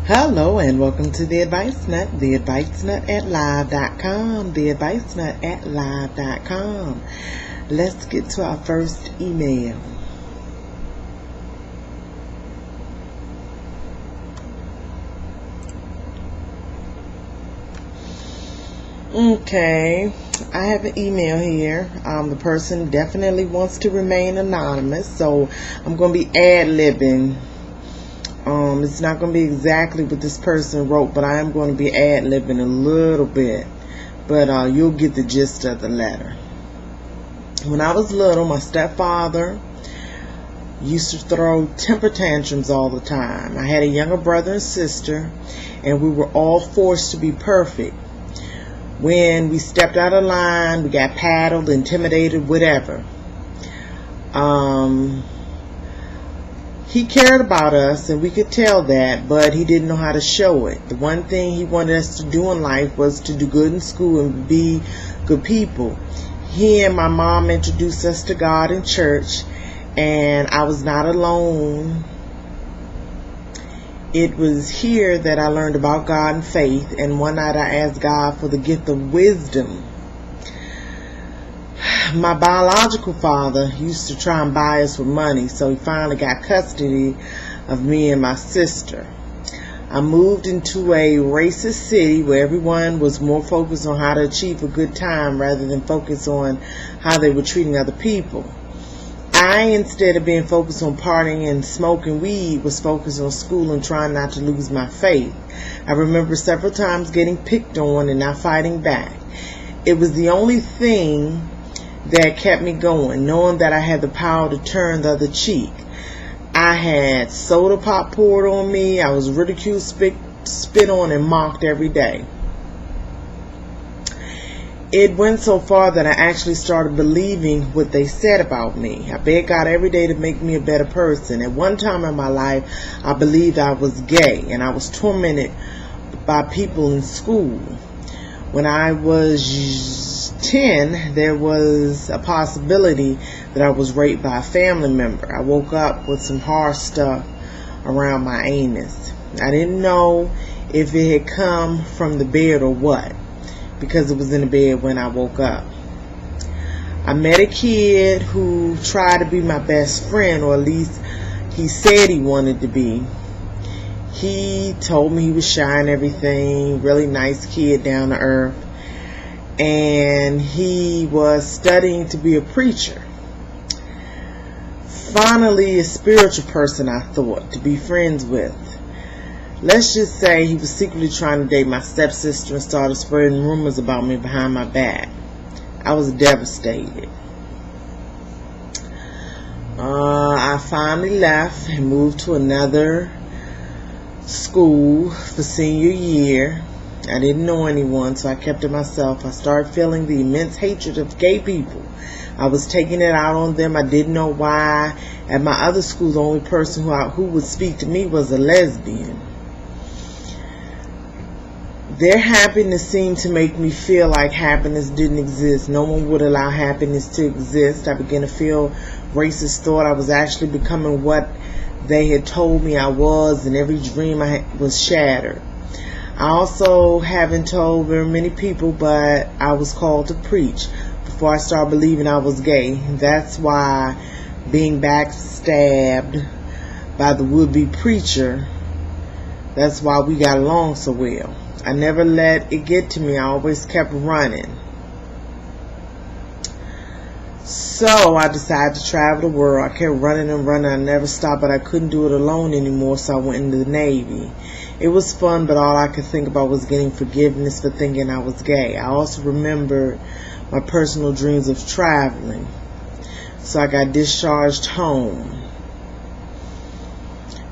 Hello and welcome to The Advice Nut, TheAdviceNut at live.com, TheAdviceNut at live.com. Let's get to our first email. Okay, I have an email here. The person definitely wants to remain anonymous, so I'm going to be ad-libbing. It's not going to be exactly what this person wrote, but I am going to be ad-libbing a little bit. But you'll get the gist of the letter. When I was little, my stepfather used to throw temper tantrums all the time. I had a younger brother and sister, and we were all forced to be perfect. When we stepped out of line, we got paddled, intimidated, whatever. He cared about us, and we could tell that, but he didn't know how to show it. The one thing he wanted us to do in life was to do good in school and be good people. He and my mom introduced us to God in church, and I was not alone. It was here that I learned about God and faith, and one night I asked God for the gift of wisdom. My biological father used to try and buy us with money, so he finally got custody of me and my sister. I moved into a racist city where everyone was more focused on how to achieve a good time rather than focus on how they were treating other people. I, instead of being focused on partying and smoking weed, was focused on school and trying not to lose my faith. I remember several times getting picked on and not fighting back. It was the only thing that kept me going, knowing that I had the power to turn the other cheek. I had soda pop poured on me. I was ridiculed, spit on, and mocked every day. It went so far that I actually started believing what they said about me. I begged God every day to make me a better person. At one time in my life, I believed I was gay, and I was tormented by people in school. When I was 10, there was a possibility that I was raped by a family member. I woke up with some hard stuff around my anus. I didn't know if it had come from the bed or what, because it was in the bed when I woke up. I met a kid who tried to be my best friend, or at least he said he wanted to be. He told me he was shy and everything, really nice kid, down to earth. And he was studying to be a preacher. Finally, a spiritual person, I thought, to be friends with. Let's just say he was secretly trying to date my stepsister and started spreading rumors about me behind my back. I was devastated. I finally left and moved to another school for senior year. I didn't know anyone, so I kept to myself. I started feeling the immense hatred of gay people. I was taking it out on them. I didn't know why. At my other school, the only person who would speak to me was a lesbian. Their happiness seemed to make me feel like happiness didn't exist. No one would allow happiness to exist. I began to feel racist thought I was actually becoming what they had told me I was, and every dream I had was shattered. I also haven't told very many people, but I was called to preach before I started believing I was gay. That's why being backstabbed by the would-be preacher, that's why we got along so well. I never let it get to me. I always kept running. So I decided to travel the world. I kept running and running. I never stopped, but I couldn't do it alone anymore, so I went into the Navy. It was fun, but all I could think about was getting forgiveness for thinking I was gay. I also remembered my personal dreams of traveling, so I got discharged home.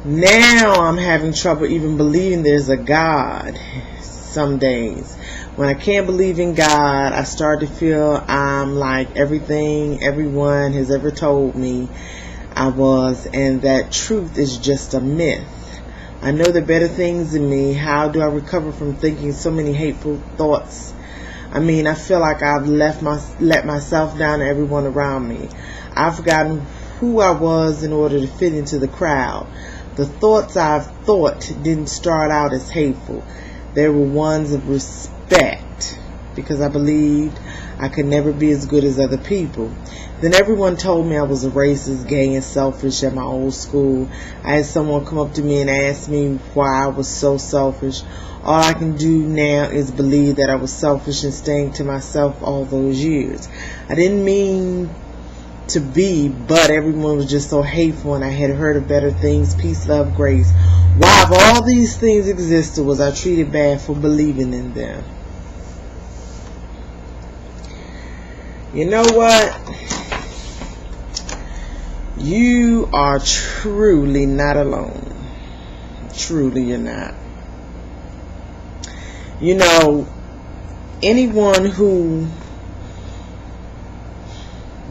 Now I'm having trouble even believing there's a God some days. When I can't believe in God, I start to feel I'm like everything everyone has ever told me I was, and that truth is just a myth. I know there are better things in me. How do I recover from thinking so many hateful thoughts? I mean, I feel like I've let myself down to everyone around me. I've forgotten who I was in order to fit into the crowd. The thoughts I've thought didn't start out as hateful. They were ones of respect, because I believed I could never be as good as other people. Then everyone told me I was a racist, gay, and selfish at my old school. I had someone come up to me and ask me why I was so selfish. All I can do now is believe that I was selfish and staying to myself all those years. I didn't mean to be, but everyone was just so hateful, and I had heard of better things: peace, love, grace. Why, if all these things existed, was I treated bad for believing in them? You know what? You are truly not alone. Truly, you're not. You know, anyone who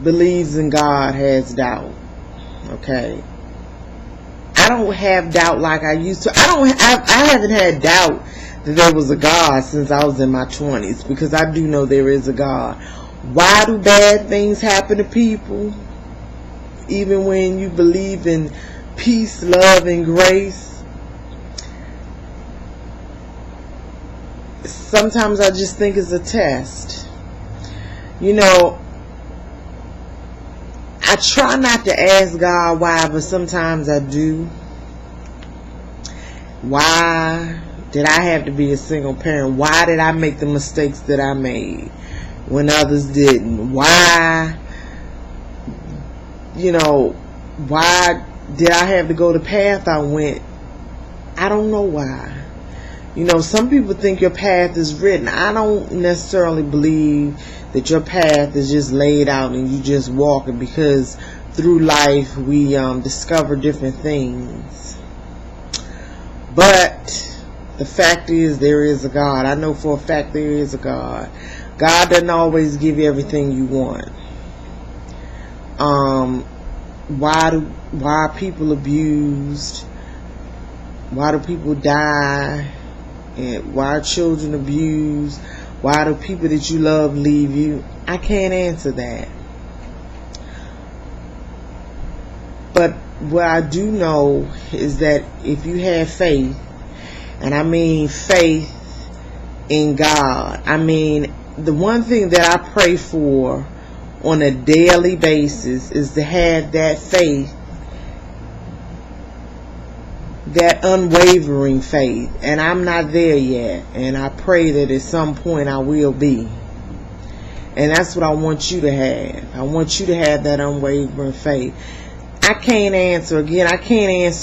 believes in God has doubt. Okay? I don't have doubt like I used to. I haven't had doubt that there was a God since I was in my 20s, because I do know there is a God. Why do bad things happen to people? Even when you believe in peace, love, and grace. Sometimes I just think it's a test. You know, I try not to ask God why, but sometimes I do. Why did I have to be a single parent? Why did I make the mistakes that I made when others didn't? Why, you know, why did I have to go the path I went? I don't know why. You know, some people think your path is written. I don't necessarily believe that your path is just laid out and you just walking, because through life we discover different things. But the fact is, there is a God. I know for a fact there is a God. God doesn't always give you everything you want. Why are people abused? Why do people die? And why are children abused? Why do people that you love leave you? I can't answer that. But what I do know is that if you have faith, and I mean faith in God, I mean, the one thing that I pray for on a daily basis is to have that faith, that unwavering faith. And I'm not there yet, and I pray that at some point I will be. And that's what I want you to have. I want you to have that unwavering faith. I can't answer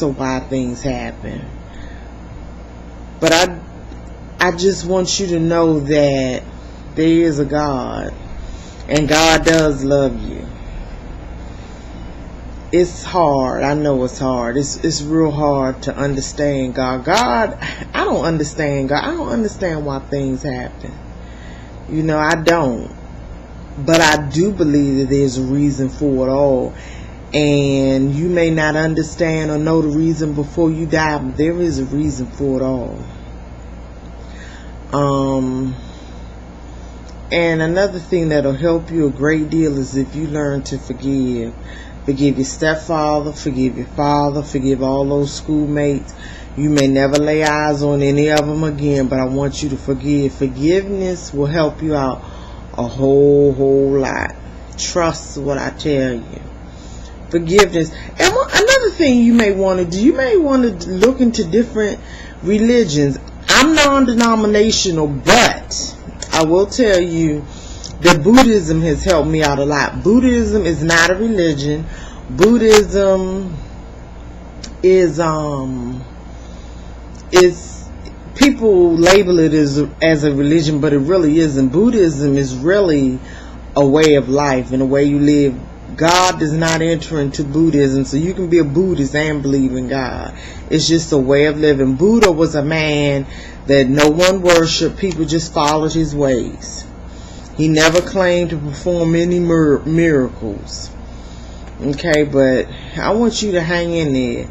why things happen, but I just want you to know that there is a God, and God does love you. It's hard. I know it's hard. It's real hard to understand God. I don't understand God. I don't understand why things happen. You know, I don't. But I do believe that there's a reason for it all. And you may not understand or know the reason before you die, but there is a reason for it all. And another thing that'll help you a great deal is if you learn to forgive. Forgive your stepfather, forgive your father, forgive all those schoolmates. You may never lay eyes on any of them again, but I want you to forgive. Forgiveness will help you out a whole lot. Trust what I tell you. Forgiveness. And another thing you may want to do, you may want to look into different religions. I'm non-denominational, but I will tell you that Buddhism has helped me out a lot. Buddhism is not a religion. Buddhism is people label it as a religion, but it really isn't. Buddhism is really a way of life and a way you live. God does not enter into Buddhism, so you can be a Buddhist and believe in God. It's just a way of living. Buddha was a man that no one worshiped. People just followed his ways. He never claimed to perform any miracles. Okay, but I want you to hang in there.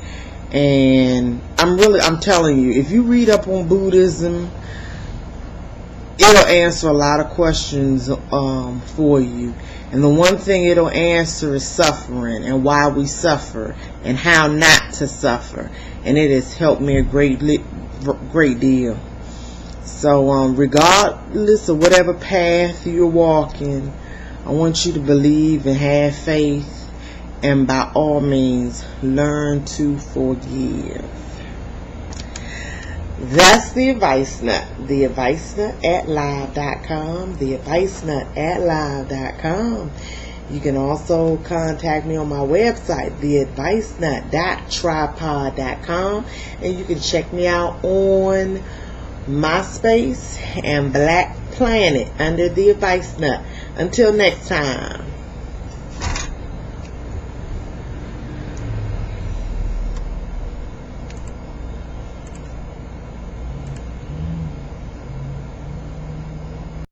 And I'm telling you, if you read up on Buddhism, it'll answer a lot of questions for you. And the one thing it'll answer is suffering and why we suffer and how not to suffer. And it has helped me a great deal. So regardless of whatever path you're walking, I want you to believe and have faith, and by all means learn to forgive. That's the Advice Nut. The Advice Nut at live.com. The Advice Nut at live.com. You can also contact me on my website, theadvicenut.tripod.com, and you can check me out on MySpace and Black Planet under the Advice Nut. Until next time.